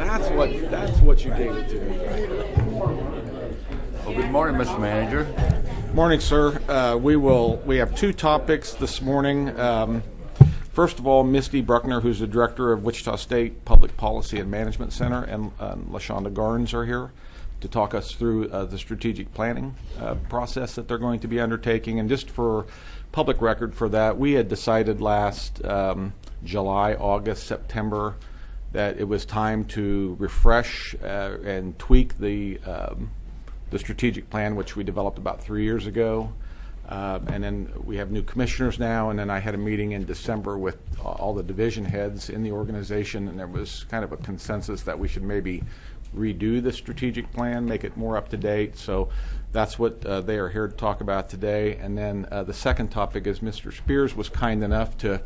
That's what you gave it to me. Well, good morning, Mr. Manager. Morning, sir. We have two topics this morning. First of all, Misty Bruckner, who's the director of Wichita State Public Policy and Management Center, and LaShonda Garnes are here to talk us through the strategic planning process that they're going to be undertaking. And just for public record for that, we had decided last July, August, September that it was time to refresh and tweak the strategic plan, which we developed about 3 years ago. And then we have new commissioners now, and then I had a meeting in December with all the division heads in the organization, and there was kind of a consensus that we should maybe redo the strategic plan, make it more up to date. So that's what they are here to talk about today. And then the second topic is Mr. Spears was kind enough to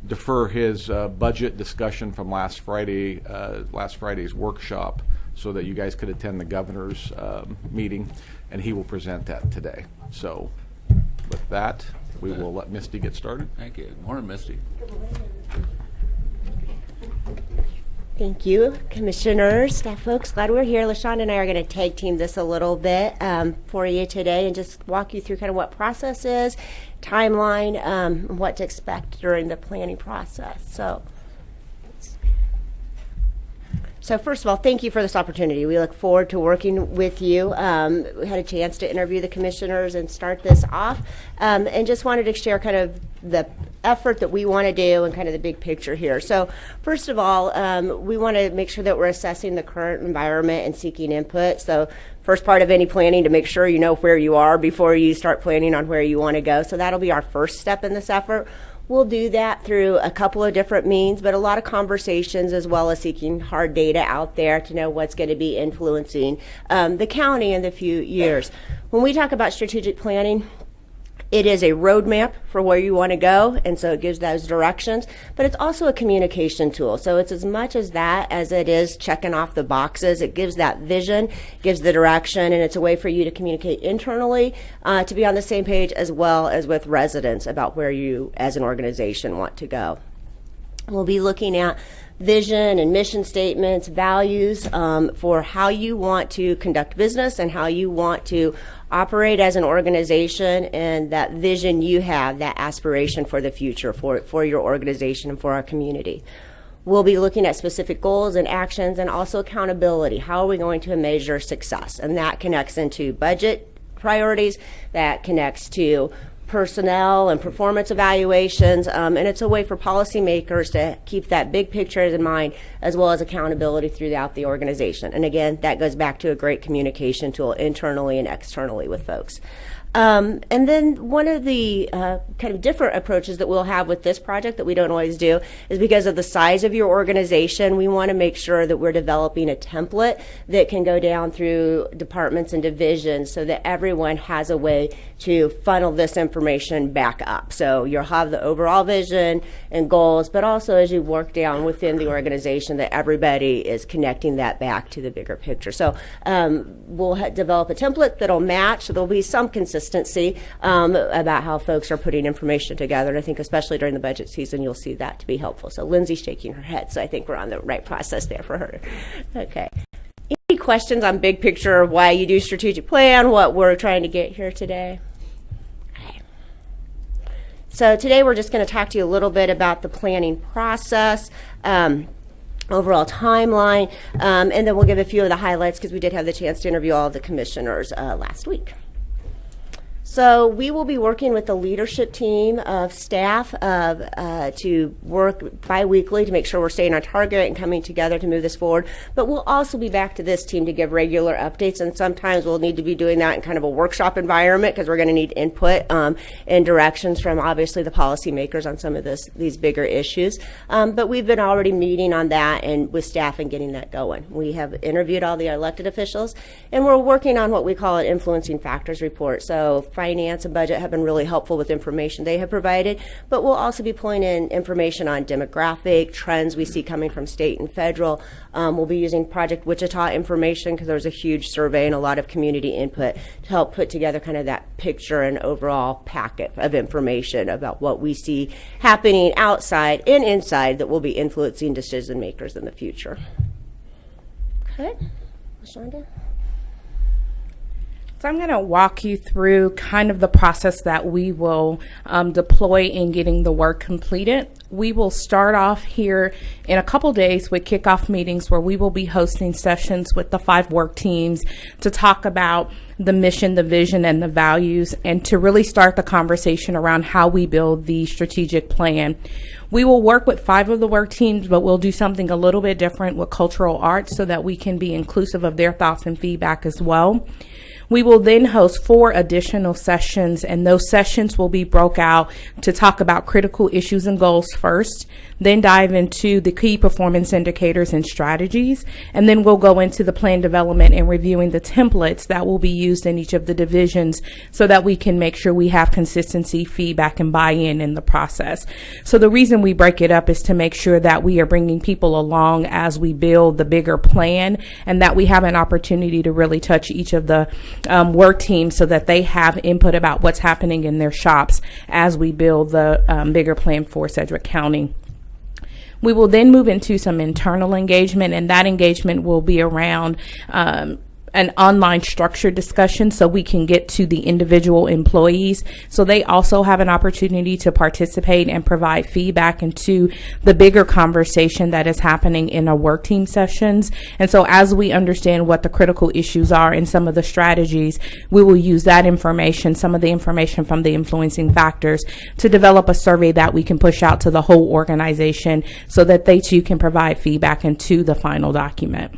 defer his budget discussion from last Friday's workshop so that you guys could attend the governor's meeting, and he will present that today. So with that, we will let Misty get started. Thank you. Good morning, Misty. Thank you, commissioners, staff folks. Glad we're here. LaShonda and I are going to tag team this a little bit for you today and just walk you through kind of what process is, timeline, what to expect during the planning process. So first of all, thank you for this opportunity. We look forward to working with you. We had a chance to interview the commissioners and start this off, and just wanted to share kind of the effort that we want to do and kind of the big picture here. So first of all, we want to make sure that we're assessing the current environment and seeking input. So first part of any planning, to make sure you know where you are before you start planning on where you want to go. So that'll be our first step in this effort. We'll do that through a couple of different means, but a lot of conversations as well as seeking hard data out there to know what's going to be influencing the county in the few years. When we talk about strategic planning, it is a roadmap for where you want to go, and so it gives those directions, but it's also a communication tool. So it's as much as that as it is checking off the boxes. It gives that vision, gives the direction, and it's a way for you to communicate internally to be on the same page as well as with residents about where you as an organization want to go. We'll be looking at vision and mission statements, values for how you want to conduct business and how you want to operate as an organization, and that vision you have, that aspiration for the future for your organization and for our community. We'll be looking at specific goals and actions and also accountability. How are we going to measure success? And that connects into budget priorities, that connects to personnel and performance evaluations, and it's a way for policymakers to keep that big picture in mind as well as accountability throughout the organization. And again, that goes back to a great communication tool internally and externally with folks. And then one of the kind of different approaches that we'll have with this project that we don't always do is because of the size of your organization, we want to make sure that we're developing a template that can go down through departments and divisions so that everyone has a way to funnel this information back up. So you'll have the overall vision and goals, but also as you work down within the organization that everybody is connecting that back to the bigger picture. So we'll develop a template that'll match. So there'll be some consistency about how folks are putting information together. And I think especially during the budget season, you'll see that to be helpful. So Lindsay's shaking her head, so I think we're on the right process there for her. Okay. Any questions on big picture of why you do strategic plan, what we're trying to get here today? Okay. So today we're just going to talk to you a little bit about the planning process, overall timeline, and then we'll give a few of the highlights because we did have the chance to interview all of the commissioners last week. So we will be working with the leadership team of staff to work bi-weekly to make sure we're staying on target and coming together to move this forward. But we'll also be back to this team to give regular updates, and sometimes we'll need to be doing that in kind of a workshop environment because we're going to need input and directions from obviously the policymakers on some of these bigger issues. But we've been already meeting on that and with staff and getting that going. We have interviewed all the elected officials, and we're working on what we call an influencing factors report. So finance and budget have been really helpful with information they have provided, but we'll also be pulling in information on demographic trends we see coming from state and federal. We'll be using Project Wichita information because there was a huge survey and a lot of community input to help put together kind of that picture and overall packet of information about what we see happening outside and inside that will be influencing decision makers in the future. Good. LaShonda? So I'm going to walk you through kind of the process that we will deploy in getting the work completed. We will start off here in a couple days with kickoff meetings where we will be hosting sessions with the 5 work teams to talk about the mission, the vision, and the values, and to really start the conversation around how we build the strategic plan. We will work with 5 of the work teams, but we'll do something a little bit different with cultural arts so that we can be inclusive of their thoughts and feedback as well. We will then host 4 additional sessions, and those sessions will be broke out to talk about critical issues and goals first, then dive into the key performance indicators and strategies, and then we'll go into the plan development and reviewing the templates that will be used in each of the divisions so that we can make sure we have consistency, feedback, and buy-in in the process. So the reason we break it up is to make sure that we are bringing people along as we build the bigger plan, and that we have an opportunity to really touch each of the work teams so that they have input about what's happening in their shops as we build the bigger plan for Sedgwick County. We will then move into some internal engagement, and that engagement will be around an online structured discussion so we can get to the individual employees so they also have an opportunity to participate and provide feedback into the bigger conversation that is happening in our work team sessions. And so as we understand what the critical issues are and some of the strategies, we will use that information, some of the information from the influencing factors, to develop a survey that we can push out to the whole organization so that they too can provide feedback into the final document.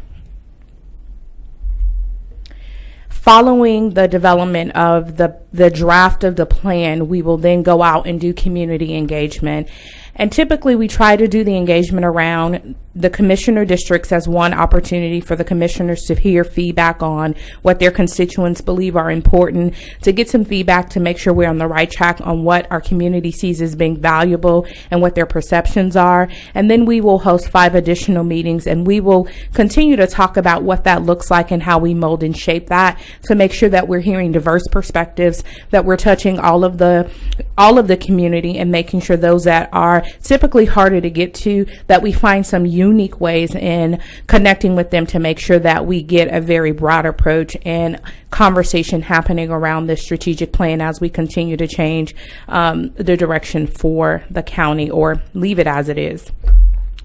Following the development of the draft of the plan, we will then go out and do community engagement. And typically we try to do the engagement around the commissioner districts as one opportunity for the commissioners to hear feedback on what their constituents believe are important, to get some feedback to make sure we're on the right track on what our community sees as being valuable and what their perceptions are. And then we will host 5 additional meetings, and we will continue to talk about what that looks like and how we mold and shape that to make sure that we're hearing diverse perspectives, that we're touching all of the community and making sure those that are typically harder to get to, that we find some unique ways in connecting with them to make sure that we get a very broad approach and conversation happening around this strategic plan as we continue to change the direction for the county or leave it as it is.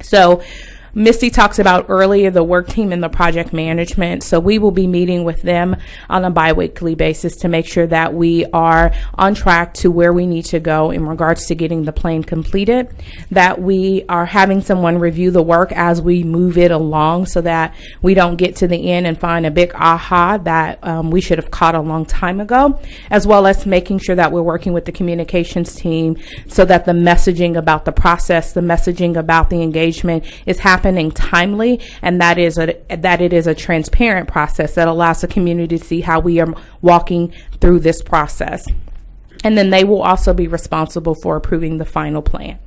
So Misty talks about earlier the work team and the project management. So we will be meeting with them on a bi-weekly basis to make sure that we are on track to where we need to go in regards to getting the plan completed, that we are having someone review the work as we move it along so that we don't get to the end and find a big aha that we should have caught a long time ago, as well as making sure that we're working with the communications team so that the messaging about the process, the messaging about the engagement is happening timely, and that it is a transparent process that allows the community to see how we are walking through this process. And then they will also be responsible for approving the final plan.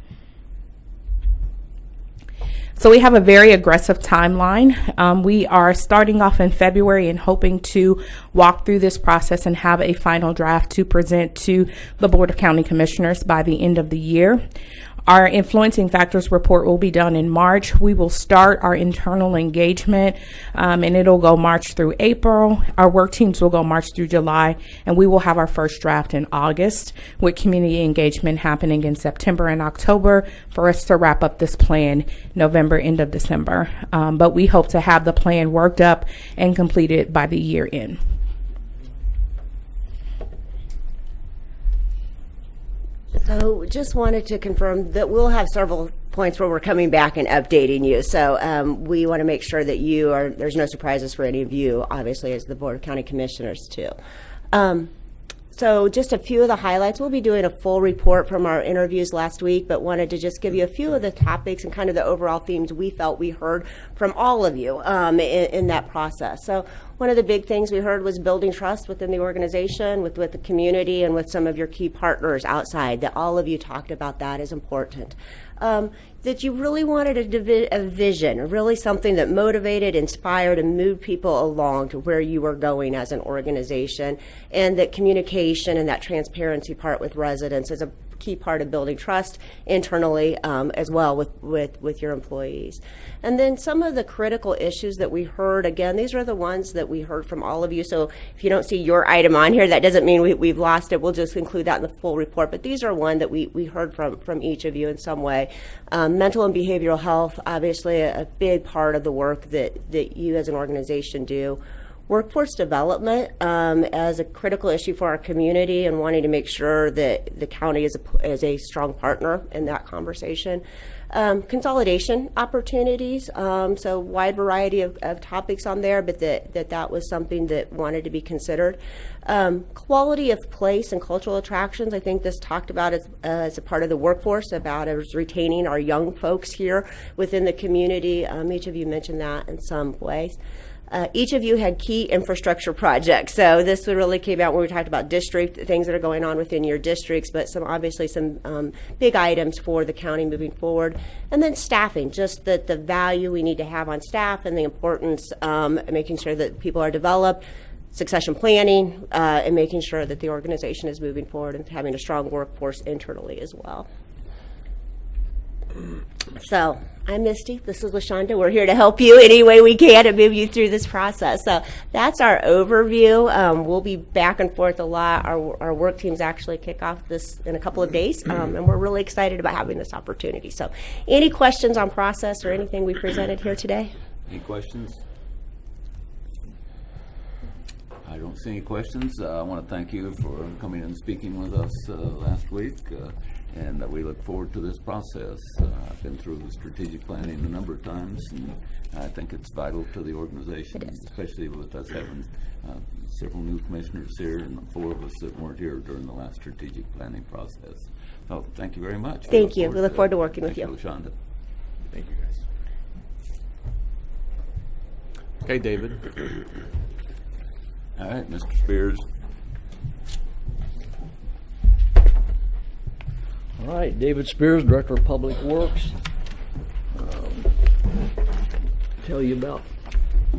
So we have a very aggressive timeline. We are starting off in February and hoping to walk through this process and have a final draft to present to the Board of County Commissioners by the end of the year. Our influencing factors report will be done in March. We will start our internal engagement, and it'll go March through April. Our work teams will go March through July, and we will have our first draft in August, with community engagement happening in September and October for us to wrap up this plan November, end of December. But we hope to have the plan worked up and completed by the year end. So just wanted to confirm that we'll have several points where we're coming back and updating you. So we want to make sure that there's no surprises for any of you, obviously, as the Board of County Commissioners too. So just a few of the highlights. We'll be doing a full report from our interviews last week, but wanted to just give you a few of the topics and kind of the overall themes we felt we heard from all of you in that process. So one of the big things we heard was building trust within the organization, with the community, and with some of your key partners outside, that all of you talked about that is important. That you really wanted a vision, really something that motivated, inspired, and moved people along to where you were going as an organization, and that communication and that transparency part with residents is a key part of building trust internally as well with your employees. And then some of the critical issues that we heard, again, these are the ones that we heard from all of you. So if you don't see your item on here, that doesn't mean we've lost it. We'll just include that in the full report. But these are one that we heard from each of you in some way. Mental and behavioral health, obviously a big part of the work that you as an organization do. Workforce development as a critical issue for our community, and wanting to make sure that the county is a strong partner in that conversation. Consolidation opportunities, so wide variety of topics on there, but that was something that wanted to be considered. Quality of place and cultural attractions, I think this talked about as a part of the workforce, about as retaining our young folks here within the community. Each of you mentioned that in some ways. Each of you had key infrastructure projects. So this really came out when we talked about district, things that are going on within your districts, but obviously some big items for the county moving forward. And then staffing, just the value we need to have on staff and the importance making sure that people are developed, succession planning, and making sure that the organization is moving forward and having a strong workforce internally as well. So I'm Misty. This is LaShonda. We're here to help you any way we can and move you through this process. So that's our overview. We'll be back and forth a lot. Our work teams actually kick off this in a couple of days, and we're really excited about having this opportunity. So any questions on process or anything we presented here today? Any questions? I don't see any questions. I want to thank you for coming and speaking with us last week. And we look forward to this process. I've been through the strategic planning a number of times, and I think it's vital to the organization, especially with us having several new commissioners here and 4 of us that weren't here during the last strategic planning process. So thank you very much. Thank you. We look forward to working with you. Thank you, LaShonda. Thank you, guys. Okay, David. All right, Mr. Spears. All right, David Spears, Director of Public Works. Tell you about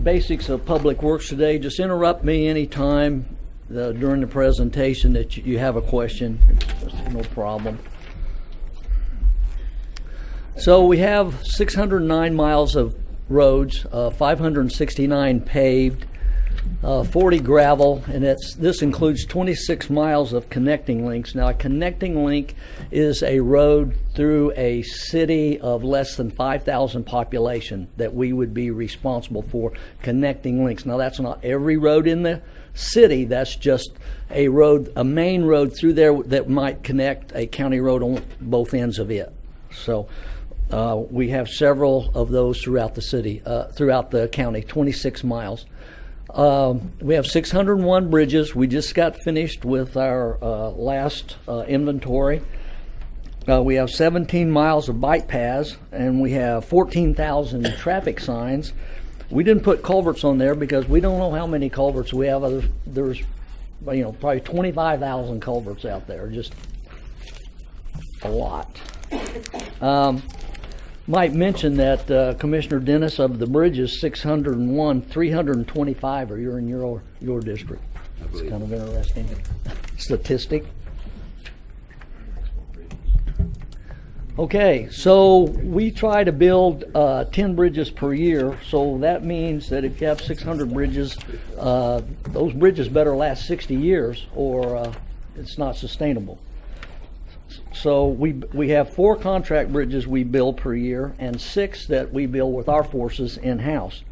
basics of Public Works today. Just interrupt me anytime during the presentation that you have a question. It's no problem. So we have 609 miles of roads, 569 paved, 40 gravel, and this includes 26 miles of connecting links. Now, a connecting link is a road through a city of less than 5,000 population that we would be responsible for connecting links. Now, that's not every road in the city. That's just a road, a main road through there that might connect a county road on both ends of it. So we have several of those throughout the city, throughout the county, 26 miles. We have 601 bridges. We just got finished with our last inventory. We have 17 miles of bike paths, and we have 14,000 traffic signs. We didn't put culverts on there because we don't know how many culverts we have. There's probably 25,000 culverts out there, just a lot. Might mention that Commissioner Dennis, of the bridges 601, 325 are in your district. It's kind of interesting statistic. Okay, so we try to build 10 bridges per year. So that means that if you have 600 bridges, those bridges better last 60 years, or it's not sustainable. So we have 4 contract bridges we build per year and 6 that we build with our forces in-house.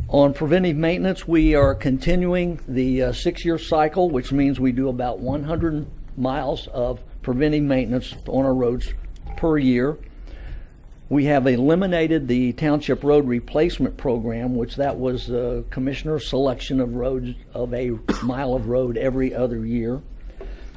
On preventive maintenance, we are continuing the 6-year cycle, which means we do about 100 miles of preventive maintenance on our roads per year. We have eliminated the Township Road Replacement Program, which that was the commissioner's selection of roads of a mile of road every other year.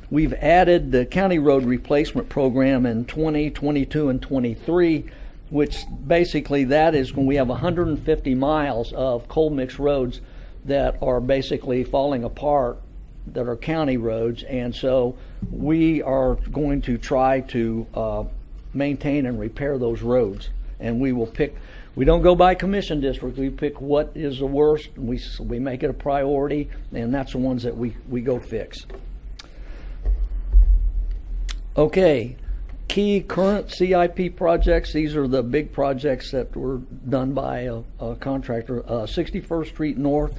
We've added the County Road Replacement Program in 20, 22, and 23, which basically that is when we have 150 miles of coal mix roads that are basically falling apart, that are county roads, and so we are going to try to maintain and repair those roads. And we will pick, we don't go by commission district, we pick what is the worst, and we make it a priority, and that's the ones that we go fix. Okay, key current CIP projects. These are the big projects that were done by a contractor. 61st Street North,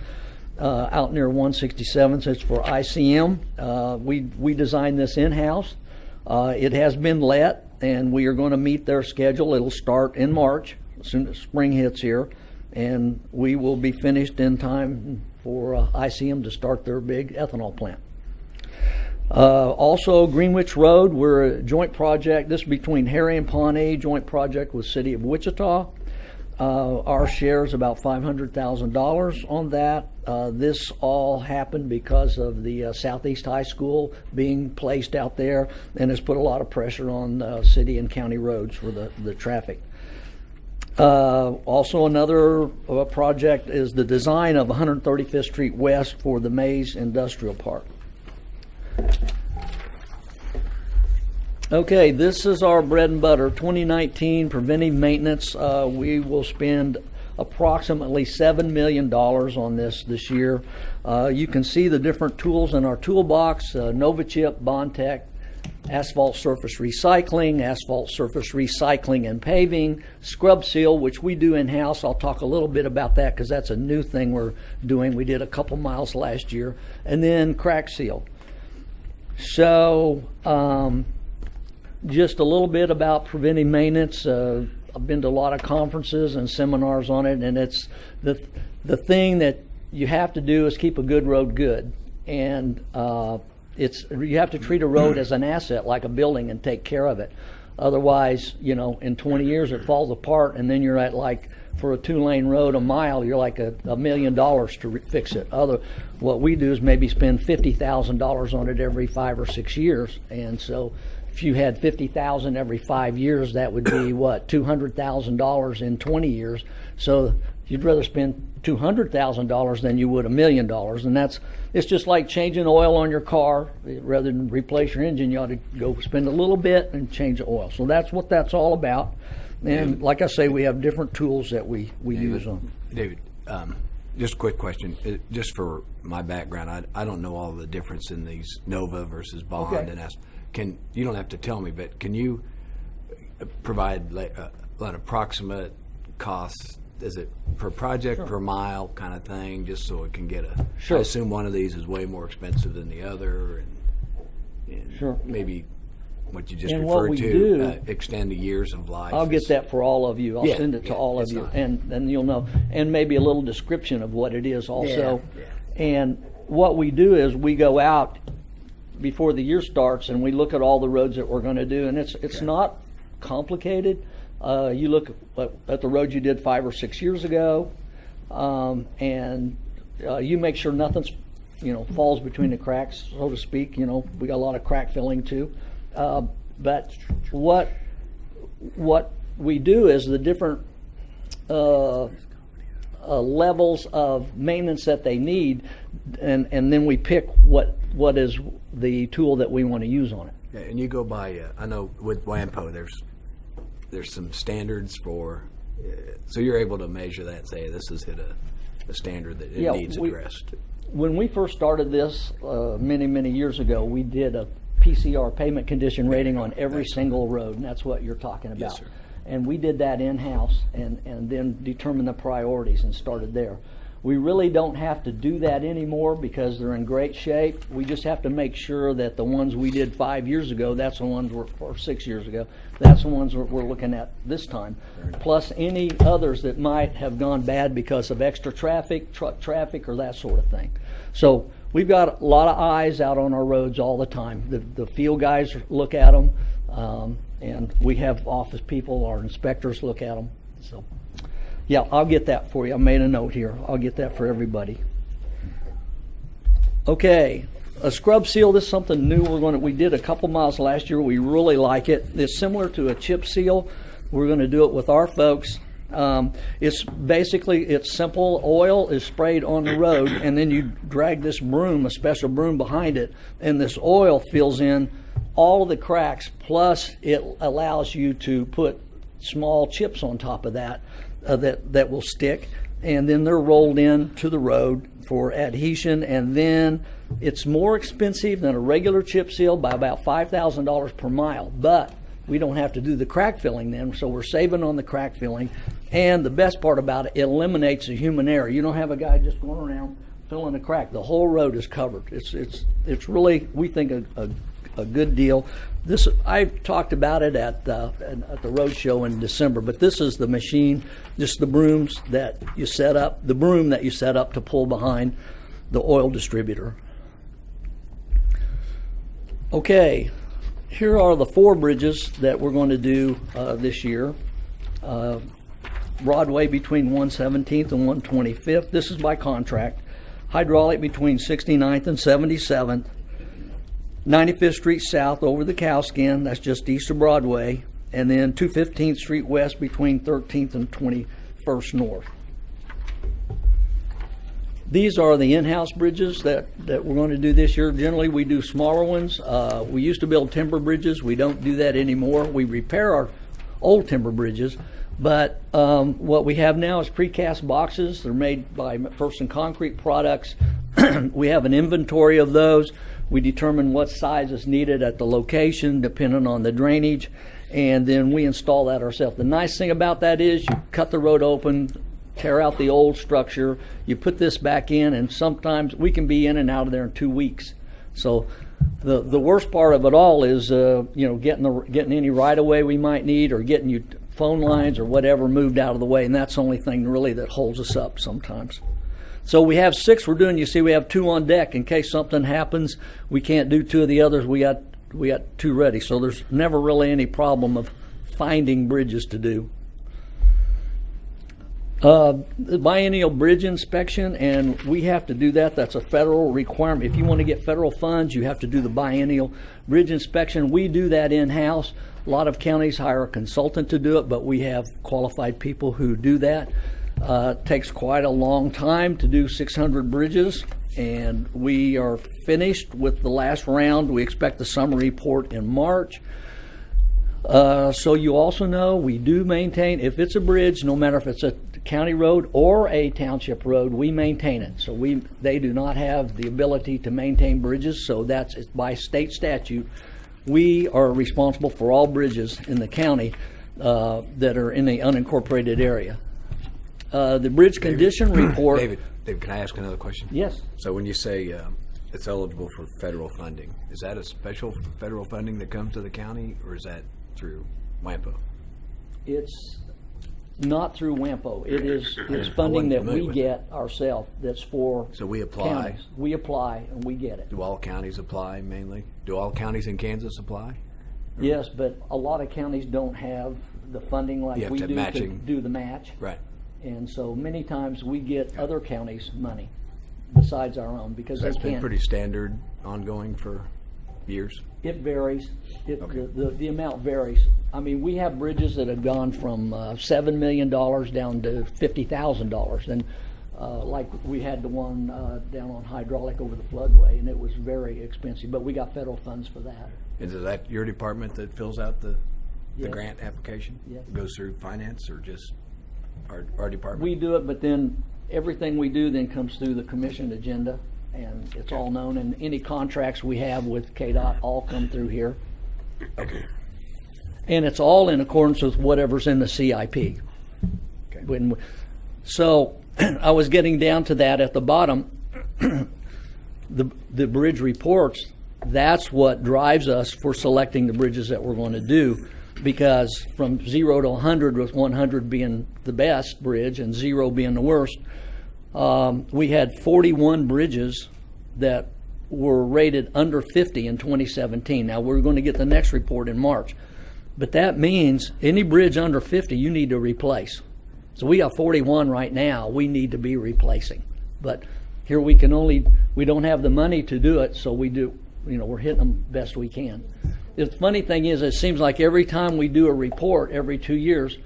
out near 167. So it's for ICM. We designed this in-house. It has been let, and we are going to meet their schedule. It'll start in March, as soon as spring hits here, and we will be finished in time for ICM to start their big ethanol plant. Also, Greenwich Road, we're a joint project. This is between Harry and Pawnee, joint project with City of Wichita. Our share is about $500,000 on that. This all happened because of the Southeast High School being placed out there, and has put a lot of pressure on city and county roads for the traffic. Also, another project is the design of 135th Street West for the Mays Industrial Park. Okay, this is our bread and butter, 2019 preventive maintenance. We will spend approximately $7 million on this year. You can see the different tools in our toolbox: NovaChip, Bondtech, asphalt surface recycling and paving, scrub seal, which we do in-house. I'll talk a little bit about that because that's a new thing we're doing. We did a couple miles last year. And then crack seal. So just a little bit about preventive maintenance. I've been to a lot of conferences and seminars on it, and it's the thing that you have to do is keep a good road good. And you have to treat a road as an asset, like a building, and take care of it. Otherwise, in 20 years it falls apart, and then you're at, like, for a 2-lane road, a mile, you're like $1 million to fix it. What we do is maybe spend $50,000 on it every 5 or 6 years, and so if you had $50,000 every 5 years, that would be what, $200,000 in 20 years. So you'd rather spend $200,000 than you would $1 million, and it's just like changing oil on your car. Rather than replace your engine, you ought to go spend a little bit and change the oil. So that's what that's all about. And like I say, we have different tools that we use on. David, just a quick question. Just for my background, I don't know all the difference in these Nova versus Bond. Okay. And you don't have to tell me, but can you provide an approximate cost? Is it per project, per mile kind of thing, just so it can get a... Sure. I assume one of these is way more expensive than the other, and Sure. maybe what you just And what referred we to, do- extend the years of life. I'll get that for all of you. I'll Yeah, send it to yeah, all of it's you, not- and then you'll know. And maybe a little description of what it is also. Yeah. And what we do is we go out before the year starts and we look at all the roads that we're going to do, and it's not complicated. You look at the roads you did 5 or 6 years ago, and you make sure nothing's falls between the cracks, so to speak. We got a lot of crack filling too. But what we do is the different levels of maintenance that they need, and then we pick what is the tool that we want to use on it. Yeah, and you go by, I know with WAMPO, there's some standards for, so you're able to measure that and say this has hit a standard that it needs addressed. When we first started this many years ago, we did a PCR, pavement condition rating, on every single road, and that's what you're talking about. Yes, sir. And we did that in-house and then determined the priorities and started there. We really don't have to do that anymore because they're in great shape. We just have to make sure that the ones we did 5 years ago, that's the ones or 6 years ago, that's the ones we're looking at this time. Plus any others that might have gone bad because of extra traffic, truck traffic, or that sort of thing. So we've got a lot of eyes out on our roads all the time. The field guys look at them, and we have office people, our inspectors look at them. So, yeah, I'll get that for you. I made a note here. I'll get that for everybody. Okay, a scrub seal. This is something new. We did a couple miles last year. We really like it. It's similar to a chip seal. We're going to do it with our folks. It's simple. Oil is sprayed on the road, and then you drag this broom, a special broom behind it, and this oil fills in all of the cracks, plus it allows you to put small chips on top of that that will stick. and then they're rolled in to the road for adhesion, and then it's more expensive than a regular chip seal by about $5,000 per mile, but we don't have to do the crack filling then, so we're saving on the crack filling. And the best part about it, it eliminates the human error. You don't have a guy just going around filling a crack. The whole road is covered. It's really, we think, a good deal. This, I talked about it at the road show in December, but this is the machine, just the brooms that you set up, the broom that you set up to pull behind the oil distributor. Okay, here are the 4 bridges that we're going to do this year. Broadway between 117th and 125th. This is by contract. Hydraulic between 69th and 77th. 95th Street South over the Cowskin, that's just east of Broadway. And then 215th Street West between 13th and 21st North. These are the in-house bridges that we're going to do this year. Generally, we do smaller ones. We used to build timber bridges. We don't do that anymore. We repair our old timber bridges. But what we have now is precast boxes. They're made by McPherson Concrete Products. We have an inventory of those. We determine what size is needed at the location, depending on the drainage, and then we install that ourselves. The nice thing about that is you cut the road open, tear out the old structure, you put this back in, and sometimes we can be in and out of there in 2 weeks. So the worst part of it all is getting any right of way we might need, or getting you phone lines or whatever moved out of the way, and that's the only thing really that holds us up sometimes. So we have 6 we're doing. You see, we have 2 on deck in case something happens. We can't do 2 of the others. We got 2 ready. So there's never really any problem of finding bridges to do. The biennial bridge inspection, and we have to do that. That's a federal requirement. If you want to get federal funds, you have to do the biennial bridge inspection. We do that in-house. A lot of counties hire a consultant to do it, but we have qualified people who do that. It takes quite a long time to do 600 bridges, and we are finished with the last round. We expect the summary report in March. So you also know we do maintain, if it's a bridge, no matter if it's a county road or a township road, we maintain it. So they do not have the ability to maintain bridges, so that's by state statute. We are responsible for all bridges in the county that are in the unincorporated area. The bridge condition report. David, can I ask another question? Yes. So when you say it's eligible for federal funding, is that a special federal funding that comes to the county, or is that through WAMPO? It's not through WAMPO. It's funding that we get ourselves. That's for. So we apply. Counties. We apply and we get it. Do all counties apply mainly? Do all counties in Kansas apply? Yes, but a lot of counties don't have the funding like we do to do the match. Right. And so many times we get other counties' money besides our own because That's they can't. been pretty standard, ongoing for years. It varies. Okay. The amount varies. I mean, we have bridges that have gone from $7 million down to $50,000, and like we had the one down on hydraulic over the floodway, and it was very expensive. But we got federal funds for that. Is that your department that fills out the Yes. grant application? Yes. It goes through finance or just our department? We do it, but then everything we do then comes through the commission agenda, and it's all known. And any contracts we have with KDOT all come through here. Okay. And it's all in accordance with whatever's in the CIP. Okay. So I was getting down to that at the bottom. The bridge reports, that's what drives us for selecting the bridges that we're going to do, because from 0 to 100, with 100 being the best bridge and 0 being the worst, we had 41 bridges that were rated under 50 in 2017. Now we're going to get the next report in March. But that means any bridge under 50 you need to replace. So we got 41 right now we need to be replacing. But here we don't have the money to do it, so we do, we're hitting them best we can. The funny thing is, it seems like every time we do a report every 2 years,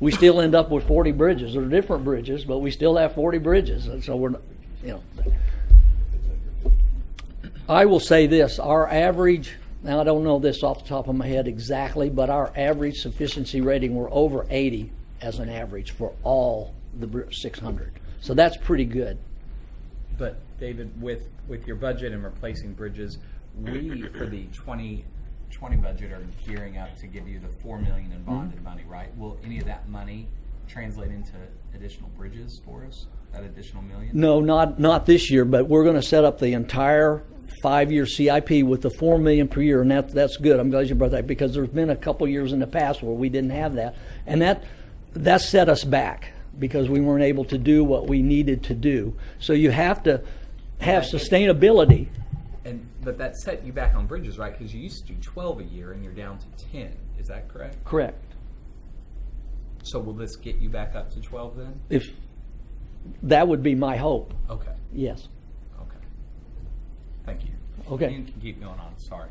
we still end up with 40 bridges. They're different bridges, but we still have 40 bridges. And so we're, I will say this, our average, now I don't know this off the top of my head exactly, but our average sufficiency rating, we're over 80 as an average for all the 600. So that's pretty good. But David, with your budget and replacing bridges, we for the 2020 budget are gearing up to give you the $4 million in bonded money, right? Will any of that money translate into additional bridges for us? That additional $1 million? No, not this year, but we're going to set up the entire 5-year CIP with the $4 million per year, and that's good. I'm glad you brought that, because there's been a couple years in the past where we didn't have that, and that set us back because we weren't able to do what we needed to do. So you have to have sustainability. But that set you back on bridges, right? Because you used to do 12 a year and you're down to 10. Is that correct? Correct. So will this get you back up to 12 then? If that would be my hope. Okay. Yes. Okay. Thank you. Okay. You can keep going on. Sorry.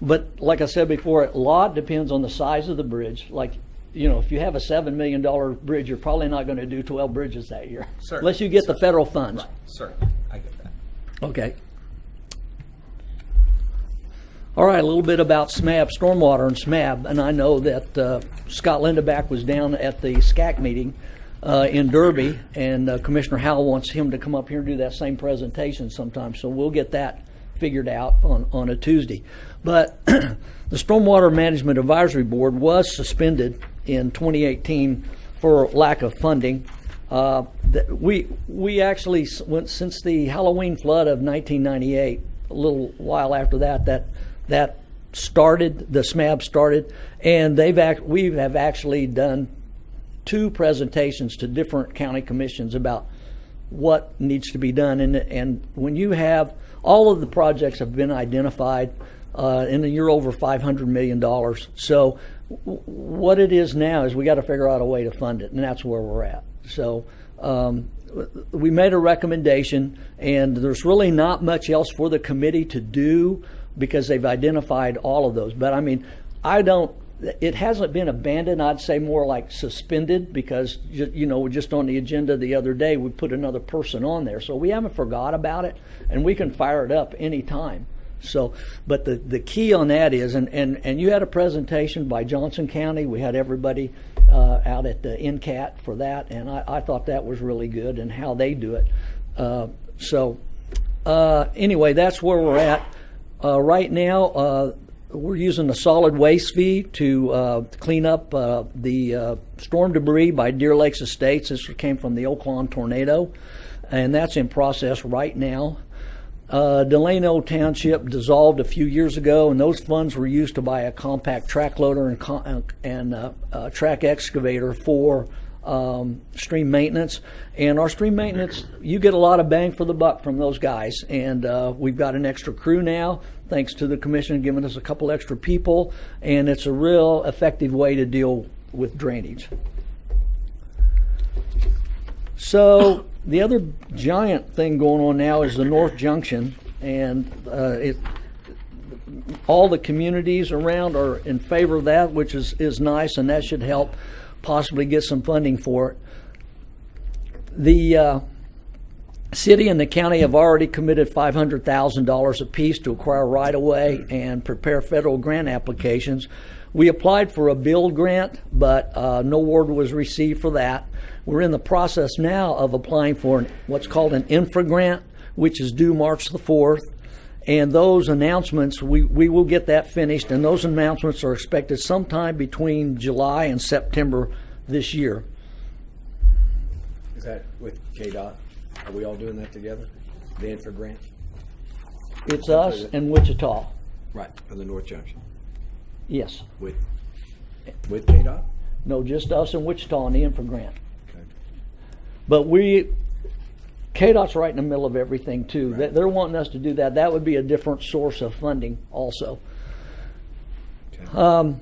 But like I said before, a lot depends on the size of the bridge. Like, if you have a $7 million bridge, you're probably not going to do 12 bridges that year. Certainly. Unless you get the federal funds. Right. Certainly. I get that. Okay. All right, a little bit about SMAB, stormwater and SMAB. And I know that Scott Lindeback was down at the SCAC meeting in Derby, and Commissioner Howell wants him to come up here and do that same presentation sometime. So we'll get that figured out on a Tuesday. But the Stormwater Management Advisory Board was suspended in 2018 for lack of funding. We actually went since the Halloween flood of 1998, a little while after that started, the SMAB started, and we have actually done 2 presentations to different county commissions about what needs to be done. And when you have all of the projects have been identified, and you're over $500 million. So what it is now is we got to figure out a way to fund it, and that's where we're at. So we made a recommendation, and there's really not much else for the committee to do because they've identified all of those. But I mean, it hasn't been abandoned. I'd say more like suspended, because just on the agenda the other day we put another person on there, so we haven't forgot about it, and we can fire it up anytime. So, but the key on that is, and you had a presentation by Johnson County. We had everybody out at the NCAT for that, and I thought that was really good and how they do it. Anyway, that's where we're at right now. We're using the solid waste fee to clean up the storm debris by Deer Lakes Estates. This came from the Oaklawn tornado, and that's in process right now. Delano Township dissolved a few years ago, and those funds were used to buy a compact track loader and track excavator for stream maintenance. And our stream maintenance, you get a lot of bang for the buck from those guys. And we've got an extra crew now, thanks to the commission giving us a couple extra people, and it's a real effective way to deal with drainage. So the other giant thing going on now is the North Junction, and all the communities around are in favor of that, which is nice, and that should help possibly get some funding for it. The city and the county have already committed $500,000 apiece to acquire right-of-way and prepare federal grant applications. We applied for a build grant, but no word was received for that. We're in the process now of applying for what's called an INFRA Grant, which is due March the 4th. And those announcements, we will get that finished, and those announcements are expected sometime between July and September this year. Is that with KDOT? Are we all doing that together? The INFRA Grant? It's us and Wichita. Right, for the North Junction. Yes. With KDOT? No, just us and Wichita on the INFRA Grant. Okay. But KDOT's right in the middle of everything too. Right. They're wanting us to do that. That would be a different source of funding also. Okay.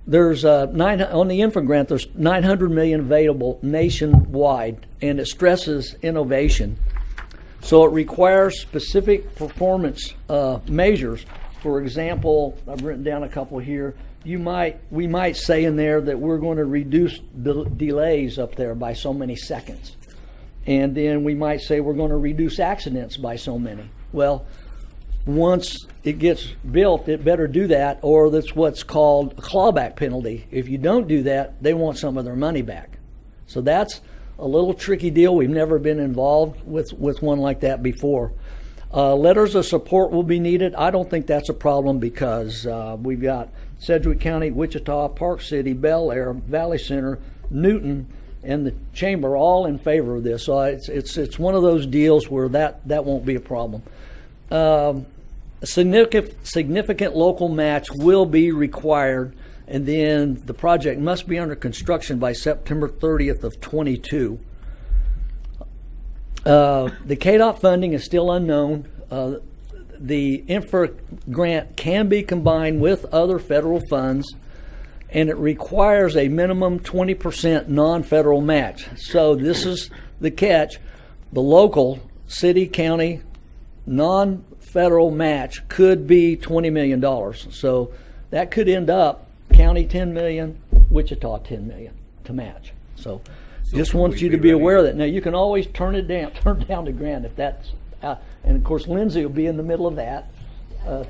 There's on the INFRA Grant, there's $900 million available nationwide, and it stresses innovation. So it requires specific performance measures. For example, I've written down a couple here. We might say in there that we're going to reduce the delays up there by so many seconds. And then we might say we're going to reduce accidents by so many. Well, once it gets built, it better do that, or that's what's called a clawback penalty. If you don't do that, they want some of their money back. So that's a little tricky deal. We've never been involved with one like that before. Letters of support will be needed. I don't think that's a problem because we've got Sedgwick County, Wichita, Park City, Bel Air, Valley Center, Newton, and the Chamber all in favor of this. So it's one of those deals where that won't be a problem. A significant local match will be required, and then the project must be under construction by September 30th of 22. The KDOT funding is still unknown. The INFRA grant can be combined with other federal funds, and it requires a minimum 20% non-federal match. So this is the catch. The local, city, county, non-federal match could be $20 million. So that could end up county $10 million, Wichita $10 million to match. So just want you to be aware of that. Now you can always turn down the grant if that's, and of course Lindsay will be in the middle of that.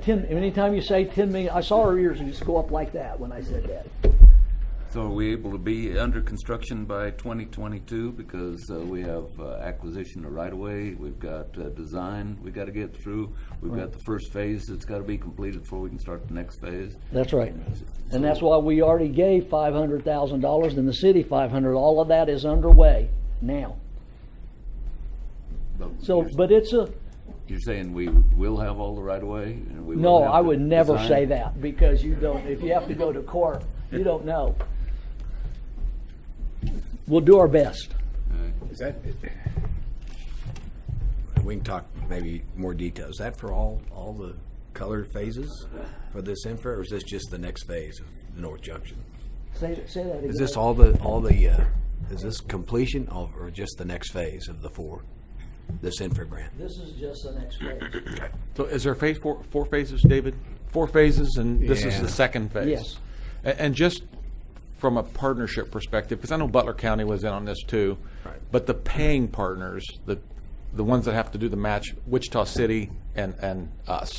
Anytime you say 10 million, I saw her ears just go up like that when I said that. So are we able to be under construction by 2022 because we have acquisition of right-of-way, we've got design we got to get through, we've got the first phase that's got to be completed before we can start the next phase? That's right. And that's why we already gave $500,000 and the city $500,000. All of that is underway now. But it's a... You're saying we will have all the right-of-way? And we will No, have I the would never design? say that because you don't. If you have to go to court, you don't know. We'll do our best. Is that, we can talk maybe more details. Is that for all the colored phases for this infra, or is this just the next phase of the North Junction? Say that again. Is this is this completion of, or just the next phase of the this infra grant? This is just the next phase. So is there four phases, David? 4 phases, and this is Yeah. the second phase? Yes. And just from a partnership perspective, because I know Butler County was in on this too, Right. but the paying partners, the ones that have to do the match, Wichita City and us.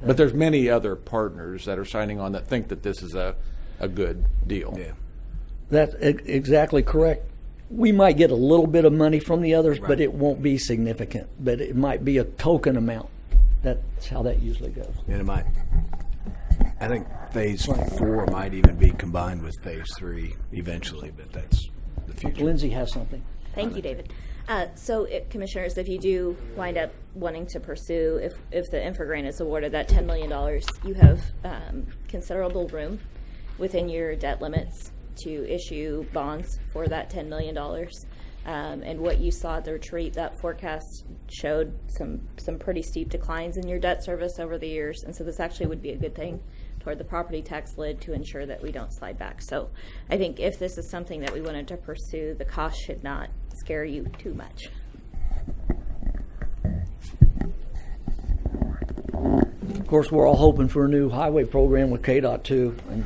But there's many other partners that are signing on that think that this is a good deal. Yeah. That's exactly correct. We might get a little bit of money from the others, Right. but it won't be significant. But it might be a token amount. That's how that usually goes. And it might, I think phase 4 might even be combined with phase 3 eventually, but that's the future. Lindsay has something. Thank you, David. Commissioners, if you do wind up wanting to pursue, if the INFRA grant is awarded that $10 million, you have considerable room within your debt limits to issue bonds for that $10 million. And what you saw at the retreat, that forecast showed some pretty steep declines in your debt service over the years. And so this actually would be a good thing toward the property tax lid to ensure that we don't slide back. So I think if this is something that we wanted to pursue, the cost should not scare you too much. Of course, we're all hoping for a new highway program with KDOT too, and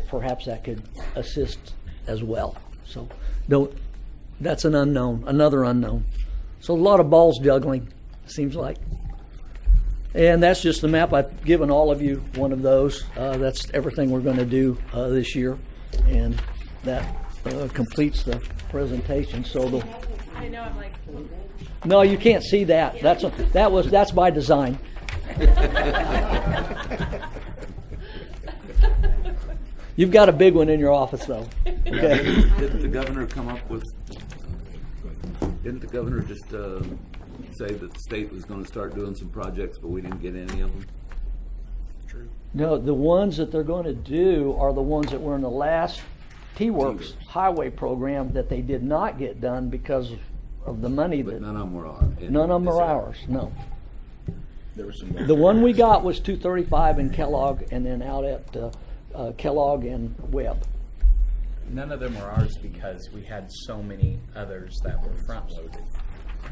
perhaps that could assist as well. So that's an unknown, another unknown. So a lot of balls juggling, seems like. And that's just the map. I've given all of you one of those. That's everything we're going to do this year, and that completes the presentation. So I know I'm like. no, you can't see that. That's by design. You've got a big one in your office, though. Okay. Didn't the governor come up with? Didn't the governor just say that the state was going to start doing some projects, but we didn't get any of them? True. No, the ones that they're going to do are the ones that were in the last T-Works highway program that they did not get done because of the money But that none of them were on. none of them are ours. No. There was some. The one we got was 235 in Kellogg, and then out at Kellogg and Webb. None of them were ours because we had so many others that were front loaded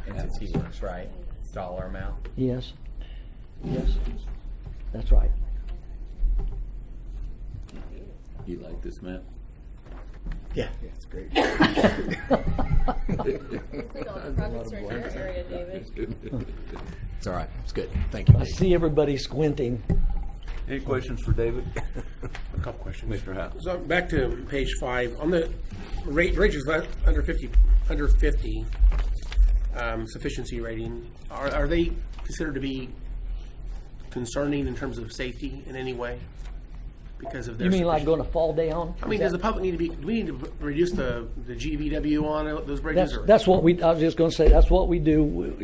into T-Works, right? Dollar amount. Yes. Yes. That's right. You like this map? Yeah, it's great. It's all right. It's good. Thank you. I see everybody squinting. Any questions for David? A couple questions. Mr. Howe. So back to page 5 on the bridges under 50 sufficiency rating, are they considered to be concerning in terms of safety in any way because of their? You mean like sufficiency? going to fall down? I mean, does the public need to be? Do we need to reduce the GVW on those bridges? That's what we. I was just going to say that's what we do.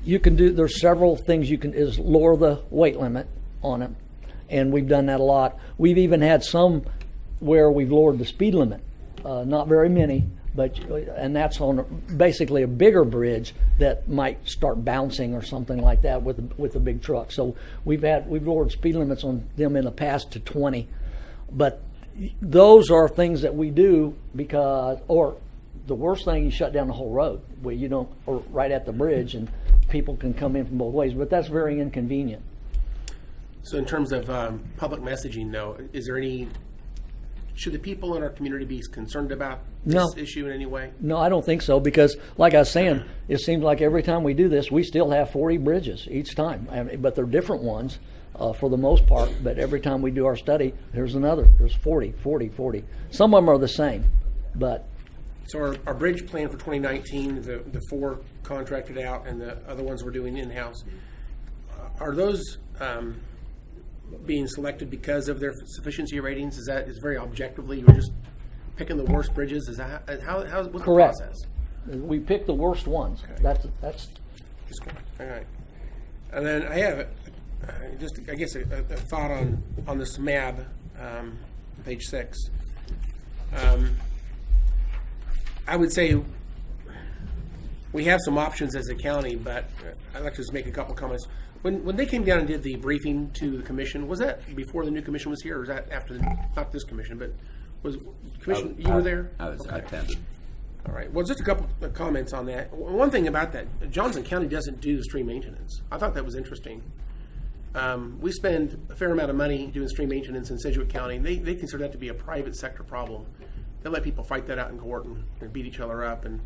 You can do. There's several things you can is lower the weight limit on it, and we've done that a lot. We've even had some where we've lowered the speed limit. Not very many, and that's on basically a bigger bridge that might start bouncing or something like that with a big truck. So we've lowered speed limits on them in the past to 20, but those are things that we do because, or the worst thing, you shut down the whole road where you don't, or right at the bridge, and people can come in from both ways. But that's very inconvenient. So in terms of public messaging, though, is there any? Should the people in our community be concerned about this issue in any way? No, I don't think so because, like I was saying, it seems like every time we do this, we still have 40 bridges each time. But they're different ones for the most part. But every time we do our study, there's another. There's 40. Some of them are the same, but. So our bridge plan for 2019, the 4 contracted out and the other ones we're doing in-house, are those being selected because of their sufficiency ratings? Is very objectively, you're just picking the worst bridges? Is that what's correct? The process? We pick the worst ones. Okay. That's all right. And then I have just I guess a thought on this MAB, page 6. I would say we have some options as a county, but I'd like to just make a couple comments. When they came down and did the briefing to the commission, was that before the new commission was here, or was that after? Not this commission, but was commission? You were there. I attended. All right. Well, just a couple of comments on that. One thing about that, Johnson County doesn't do stream maintenance. I thought that was interesting. We spend a fair amount of money doing stream maintenance in Sedgwick County, and they consider that to be a private sector problem. They let people fight that out in court and beat each other up, and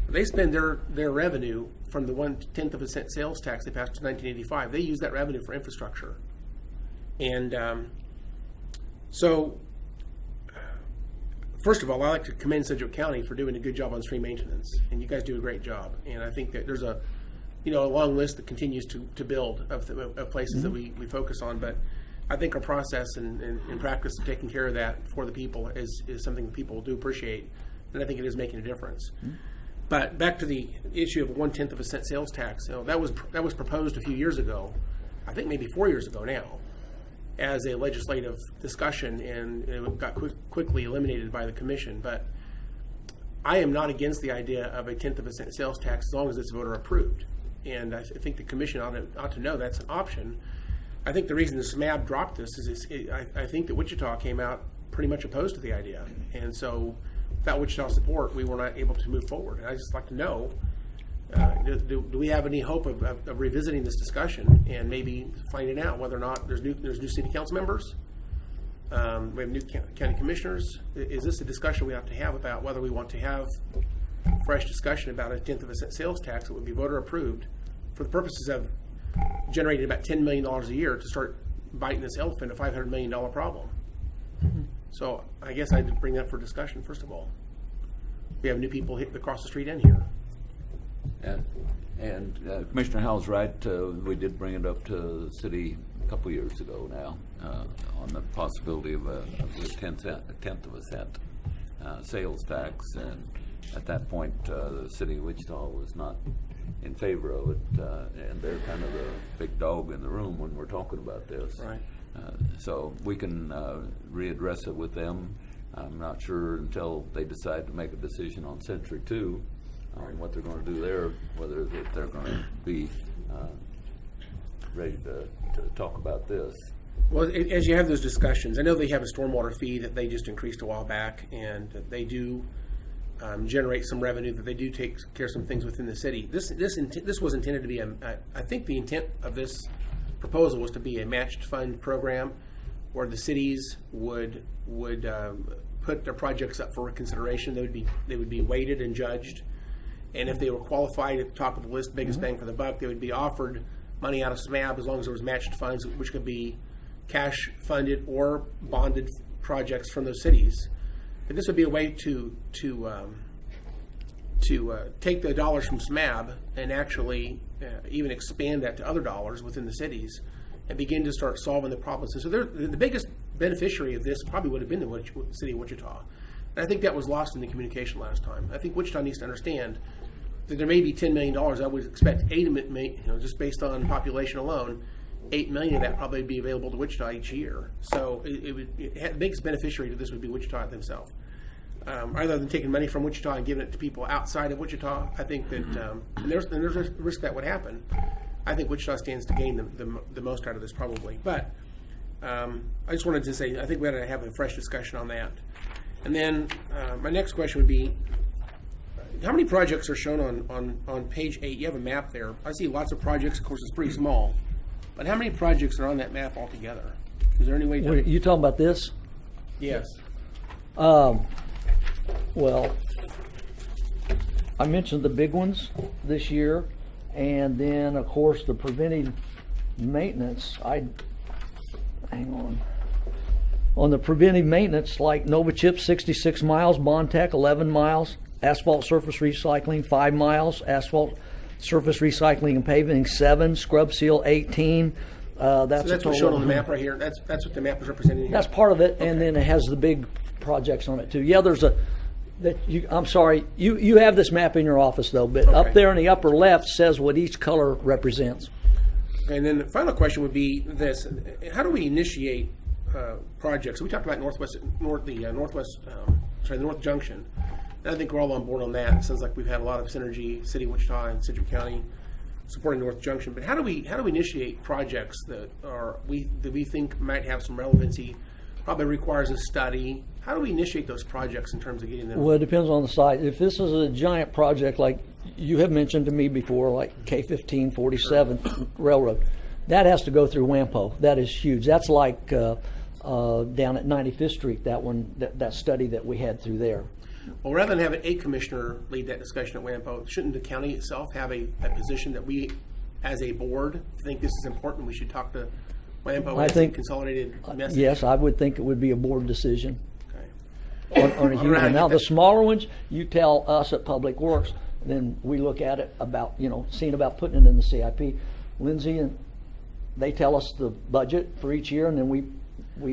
they spend their revenue from the 0.1% sales tax they passed in 1985. They use that revenue for infrastructure. And so, first of all, I like to commend Sedgwick County for doing a good job on stream maintenance, and you guys do a great job. And I think that there's a long list that continues to build of places that we focus on. But I think our process and practice of taking care of that for the people is something that people do appreciate, and I think it is making a difference. But back to the issue of 0.1% sales tax, that was proposed a few years ago, I think maybe 4 years ago now, as a legislative discussion, and it got quickly eliminated by the commission. But I am not against the idea of a 0.1% sales tax as long as it's voter approved, and I think the commission ought to know that's an option. I think the reason the SMAB dropped this is I think that Wichita came out pretty much opposed to the idea, and so without Wichita support, we were not able to move forward. And I'd just like to know, do we have any hope of revisiting this discussion and maybe finding out whether or not there's new city council members, we have new county commissioners? Is this a discussion we have to have about whether we want to have fresh discussion about a 0.1% sales tax that would be voter approved for the purposes of generating about $10 million a year to start biting this elephant, a $500 million problem? So I guess I'd bring that for discussion, first of all. We have new people across the street in here. And Commissioner Howell's right. We did bring it up to the city a couple years ago now on the possibility of a tenth of a cent sales tax. And at that point, the city of Wichita was not in favor of it. And they're kind of the big dog in the room when we're talking about this. Right. So we can readdress it with them. I'm not sure until they decide to make a decision on Century 2 on what they're going to do there, whether they're going to be ready to talk about this. Well, as you have those discussions, I know they have a stormwater fee that they just increased a while back, and they do generate some revenue, that they do take care of some things within the city. This was intended to be I think the intent of this proposal was to be a matched fund program where the cities would put their projects up for consideration. They would be weighted and judged, and if they were qualified at the top of the list, biggest bang for the buck, they would be offered money out of SMAB as long as there was matched funds, which could be cash funded or bonded projects from those cities. But this would be a way to take the dollars from SMAB and actually even expand that to other dollars within the cities and begin to start solving the problems. And so the biggest beneficiary of this probably would have been the city of Wichita. And I think that was lost in the communication last time. I think Wichita needs to understand that there may be $10 million. I would expect $8 million, just based on population alone, $8 million of that probably be available to Wichita each year. So the biggest beneficiary to this would be Wichita themselves. Rather than taking money from Wichita and giving it to people outside of Wichita, I think that and there's a risk that would happen. I think Wichita stands to gain the most out of this probably. But I just wanted to say I think we ought to have a fresh discussion on that. And then my next question would be, how many projects are shown on page 8? You have a map there. I see lots of projects. Of course, it's pretty small. But how many projects are on that map altogether? Is there any way to... Wait, you talking about this? Yes. Well, I mentioned the big ones this year, and then, of course, the preventive maintenance. Hang on. On the preventive maintenance, like Nova Chip, 66 miles, Bondtech, 11 miles, asphalt surface recycling, 5 miles, asphalt surface recycling and paving, 7, scrub seal, 18. That's what's shown on the map right here. That's what the map is representing here. That's part of it, Okay. and then it has the big projects on it too. Yeah, there's I'm sorry, you have this map in your office though, but Okay. up there in the upper left says what each color represents. And then the final question would be this: how do we initiate projects? So we talked about the North Junction. And I think we're all on board on that. It sounds like we've had a lot of synergy, City of Wichita and Sedgwick County, supporting North Junction. But how do we initiate projects that we think might have some relevancy? Probably requires a study. How do we initiate those projects in terms of getting them? Well, it depends on the site. If this is a giant project like you have mentioned to me before, like K-15, 47th Railroad, that has to go through WAMPO. That is huge. That's like down at 95th Street, that study that we had through there. Well, rather than having a commissioner lead that discussion at WAMPO, shouldn't the county itself have a position that we, as a board, think this is important? We should talk to WAMPO as a consolidated message. Yes, I would think it would be a board decision. Okay. On a huge one. Now, the smaller ones, you tell us at Public Works, then we look at it about, seeing about putting it in the CIP. Lindsay, and they tell us the budget for each year, and then we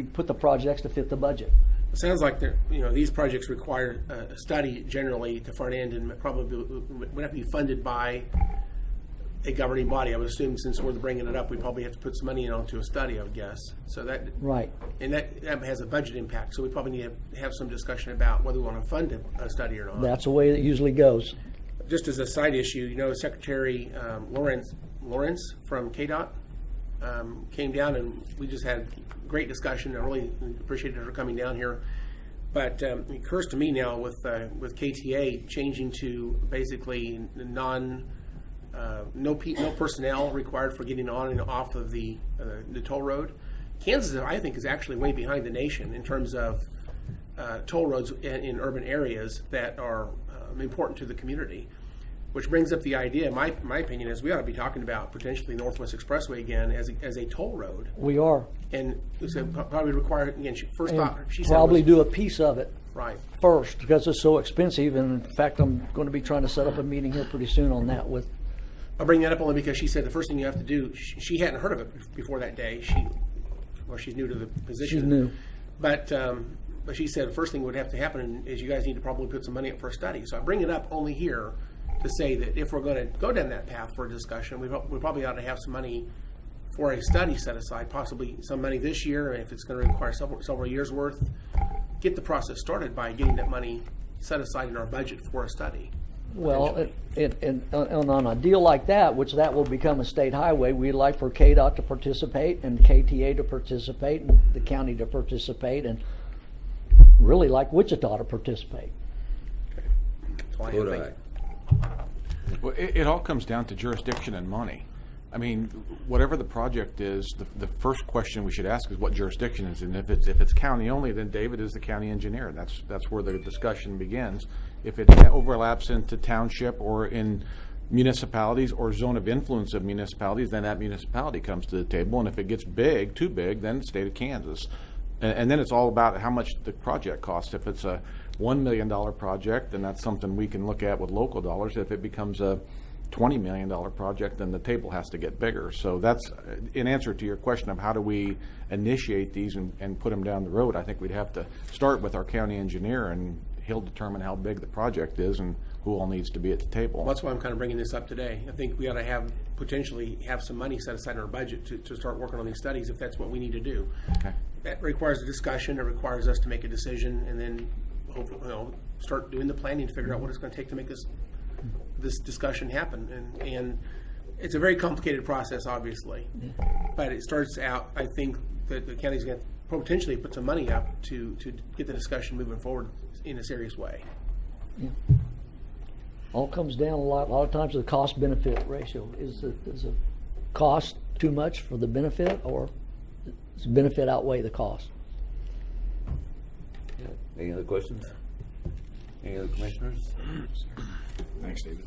put the projects to fit the budget. It sounds like these projects require a study generally to front end, and probably would have to be funded by a governing body. I would assume, since we're bringing it up, we probably have to put some money into a study, I would guess. So that right, and that has a budget impact. So we probably need to have some discussion about whether we want to fund a study or not. That's the way it usually goes. Just as a side issue, Secretary Lawrence from KDOT came down, and we just had great discussion. I really appreciated her coming down here. But it occurs to me now with KTA changing to basically no personnel required for getting on and off of the toll road. Kansas, I think, is actually way behind the nation in terms of toll roads in urban areas that are important to the community. Which brings up the idea, my opinion is we ought to be talking about potentially Northwest Expressway again as a toll road. We are. And so probably require, again, she said probably do a piece of it right first because it's so expensive. And in fact, I'm going to be trying to set up a meeting here pretty soon on that with. I'll bring that up only because she said the first thing you have to do, she hadn't heard of it before that day. She's new to the position. She's new. But she said the first thing would have to happen is you guys need to probably put some money up for a study. So I bring it up only here to say that if we're going to go down that path for a discussion, we probably ought to have some money for a study set aside, possibly some money this year, and if it's going to require several years' worth, get the process started by getting that money set aside in our budget for a study. Well, and on a deal like that, which that will become a state highway, we'd like for KDOT to participate and KTA to participate and the county to participate and really like Wichita to participate. That's all I have. Thank you. Well, it all comes down to jurisdiction and money. I mean, whatever the project is, the first question we should ask is what jurisdiction is, and if it's county only, then David is the county engineer. That's where the discussion begins. If it overlaps into township or in municipalities or zone of influence of municipalities, then that municipality comes to the table. And if it gets too big, then the state of Kansas. And then it's all about how much the project costs. If it's a $1 million project, then that's something we can look at with local dollars. If it becomes a $20 million project, then the table has to get bigger. So that's, in answer to your question of how do we initiate these and put them down the road, I think we'd have to start with our county engineer, and he'll determine how big the project is and who all needs to be at the table. Well, that's why I'm kind of bringing this up today. I think we ought to potentially have some money set aside in our budget to start working on these studies if that's what we need to do. Okay. That requires a discussion. It requires us to make a decision, and then hopefully, start doing the planning to figure out what it's going to take to make this discussion happen. And it's a very complicated process, obviously, but it starts out. I think that the county's going to potentially put some money up to get the discussion moving forward in a serious way. Yeah. All comes down a lot of times to the cost-benefit ratio. Is the cost too much for the benefit, or does the benefit outweigh the cost? Yeah. Any other questions? Any other commissioners? Thanks, David.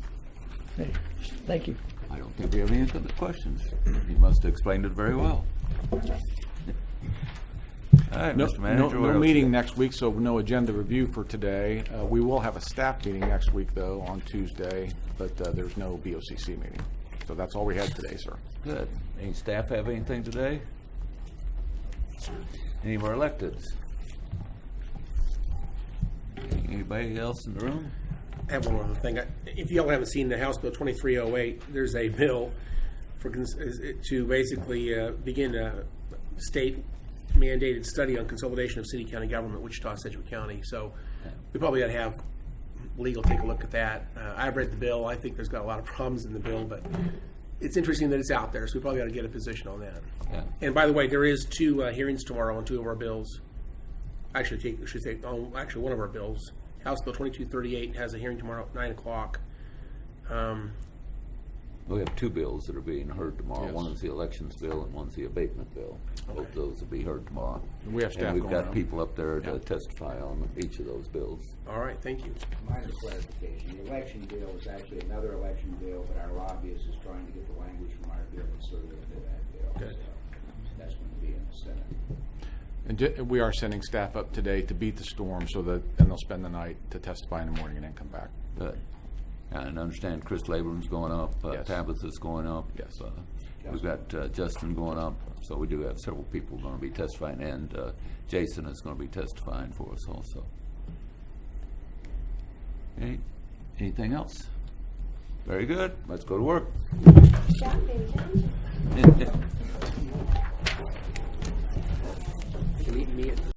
Hey, thank you. I don't think we have any other questions. You must have explained it very well. All right, Mr. Manager. what No else meeting you got? next week, so no agenda review for today. We will have a staff meeting next week, though, on Tuesday, but there's no BOCC meeting. So that's all we had today, sir. Good. Any staff have anything today? Any of our electeds? Anybody else in the room? I have one other thing. If y'all haven't seen the House Bill 2308, there's a bill to basically begin a state-mandated study on consolidation of city-county government, Wichita, Sedgwick County. So we probably ought to have legal take a look at that. I've read the bill. I think there's got a lot of problems in the bill, but it's interesting that it's out there, so we probably ought to get a position on that. Yeah. And by the way, there is 2 hearings tomorrow on 2 of our bills. Actually, one of our bills. House Bill 2238 has a hearing tomorrow at 9 o'clock. We have 2 bills that are being heard tomorrow. Yes. One is the elections bill and one's the abatement bill. Both those will be heard tomorrow. We have staff And we've going got around. people up there to Yeah. testify on each of those bills. All right, thank you. Minor clarification, the election bill is actually another election bill, but our lobbyist is trying to get the language from our bill inserted into that bill. Good. So that's going to be in the Senate. And we are sending staff up today to beat the storm, so that then they'll spend the night to testify in the morning and then come back. Good. And I understand Chris Labor's going up, Yes. Tabitha's going up. Yes. We've got Justin going up, so we do have several people going to be testifying, and Jason is going to be testifying for us also. Anything else? Very good. Let's go to work.